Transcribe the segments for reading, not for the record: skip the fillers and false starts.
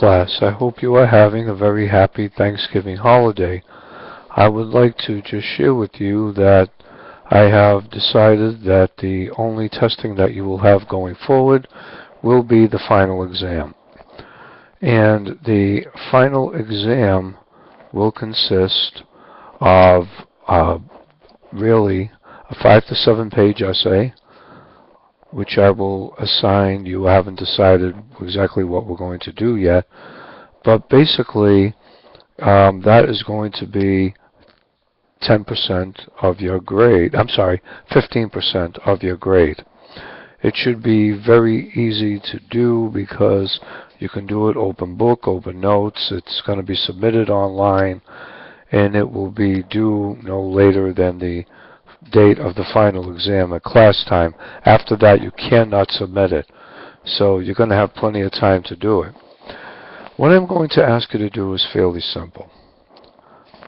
class. I hope you are having a very happy Thanksgiving holiday. I would like to just share with you that I have decided that the only testing that you will have going forward will be the final exam. And the final exam will consist of really a 5 to 7 page essay, which I will assign. You haven't decided exactly what we're going to do yet, but basically that is going to be 10% of your grade. I'm sorry, 15% of your grade. It should be very easy to do because you can do it open book, open notes. It's going to be submitted online, and it will be due no later than the date of the final exam at class time. After that, you cannot submit it. So you're going to have plenty of time to do it. What I'm going to ask you to do is fairly simple.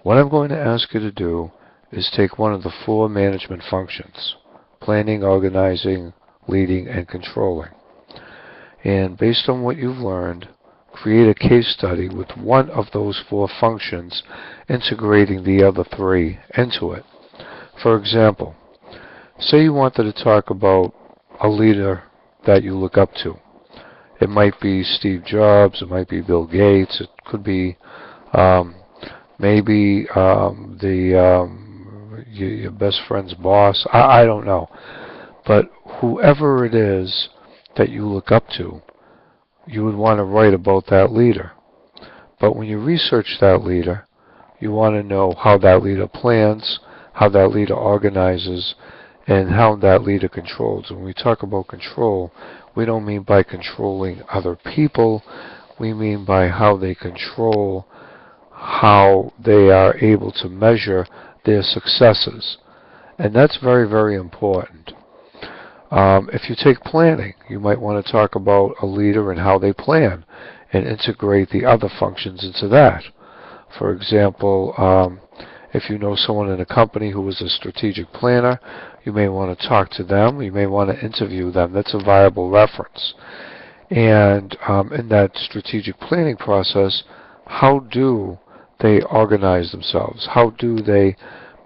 What I'm going to ask you to do is take one of the 4 management functions: planning, organizing, leading, and controlling. And based on what you've learned, create a case study with one of those 4 functions, integrating the other 3 into it. For example, say you wanted to talk about a leader that you look up to. It might be Steve Jobs, it might be Bill Gates, it could be maybe your best friend's boss. I don't know. But whoever it is that you look up to, you would want to write about that leader. But when you research that leader, you want to know how that leader plans, how that leader organizes, and how that leader controls. When we talk about control, we don't mean by controlling other people. We mean by how they control, how they are able to measure their successes. And that's very, very important. If you take planning, you might want to talk about a leader and how they plan and integrate the other functions into that. For example, if you know someone in a company who is a strategic planner, you may want to talk to them. You may want to interview them. That's a viable reference. And in that strategic planning process, how do they organize themselves? How do they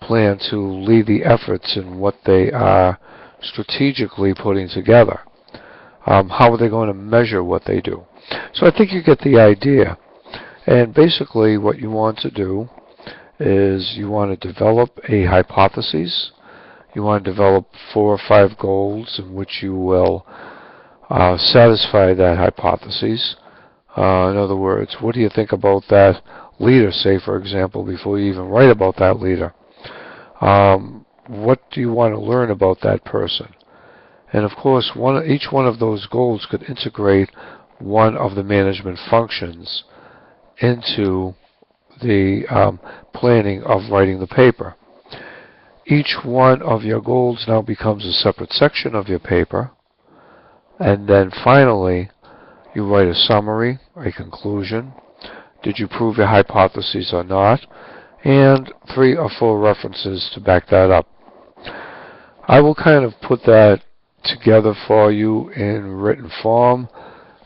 plan to lead the efforts in what they are strategically putting together? How are they going to measure what they do? So I think you get the idea. And basically what you want to do is you want to develop a hypothesis. You want to develop 4 or 5 goals in which you will satisfy that hypothesis. In other words, what do you think about that leader, say, for example, before you even write about that leader? What do you want to learn about that person? And of course, each one of those goals could integrate one of the management functions into the planning of writing the paper. Each one of your goals now becomes a separate section of your paper, and then finally you write a summary, a conclusion. Did you prove your hypothesis or not? And 3 or 4 references to back that up. I will kind of put that together for you in written form,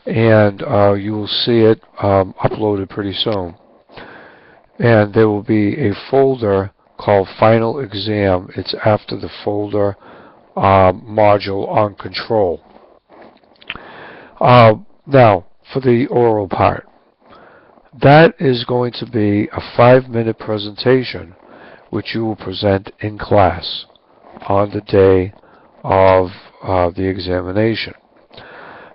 and you will see it uploaded pretty soon. And there will be a folder called Final Exam. It's after the folder module on control. Now, for the oral part. That is going to be a 5-minute presentation which you will present in class on the day of the examination.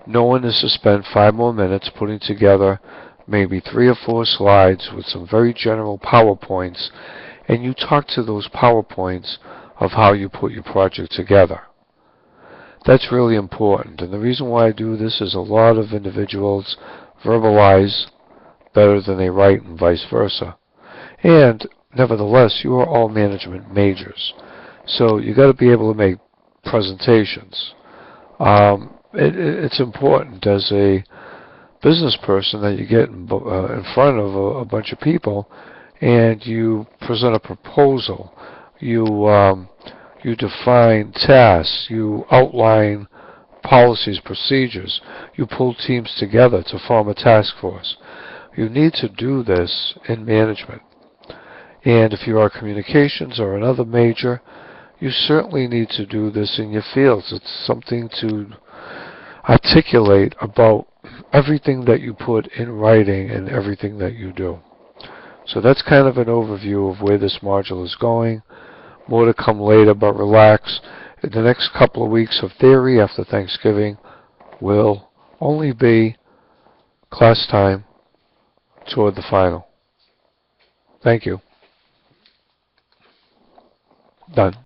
No one is to spend 5 more minutes putting together maybe 3 or 4 slides with some very general PowerPoints, and you talk to those PowerPoints of how you put your project together. That's really important, and the reason why I do this is a lot of individuals verbalize better than they write and vice versa. And nevertheless, you are all management majors, so you got to be able to make presentations. It's important as a business person that you get in front of a bunch of people and you present a proposal. You define tasks. You outline policies, procedures. You pull teams together to form a task force. You need to do this in management. And if you are communications or another major, you certainly need to do this in your fields. It's something to articulate about everything that you put in writing and everything that you do. So that's kind of an overview of where this module is going. More to come later, but relax. In the next couple of weeks of theory after Thanksgiving will only be class time toward the final. Thank you. Done.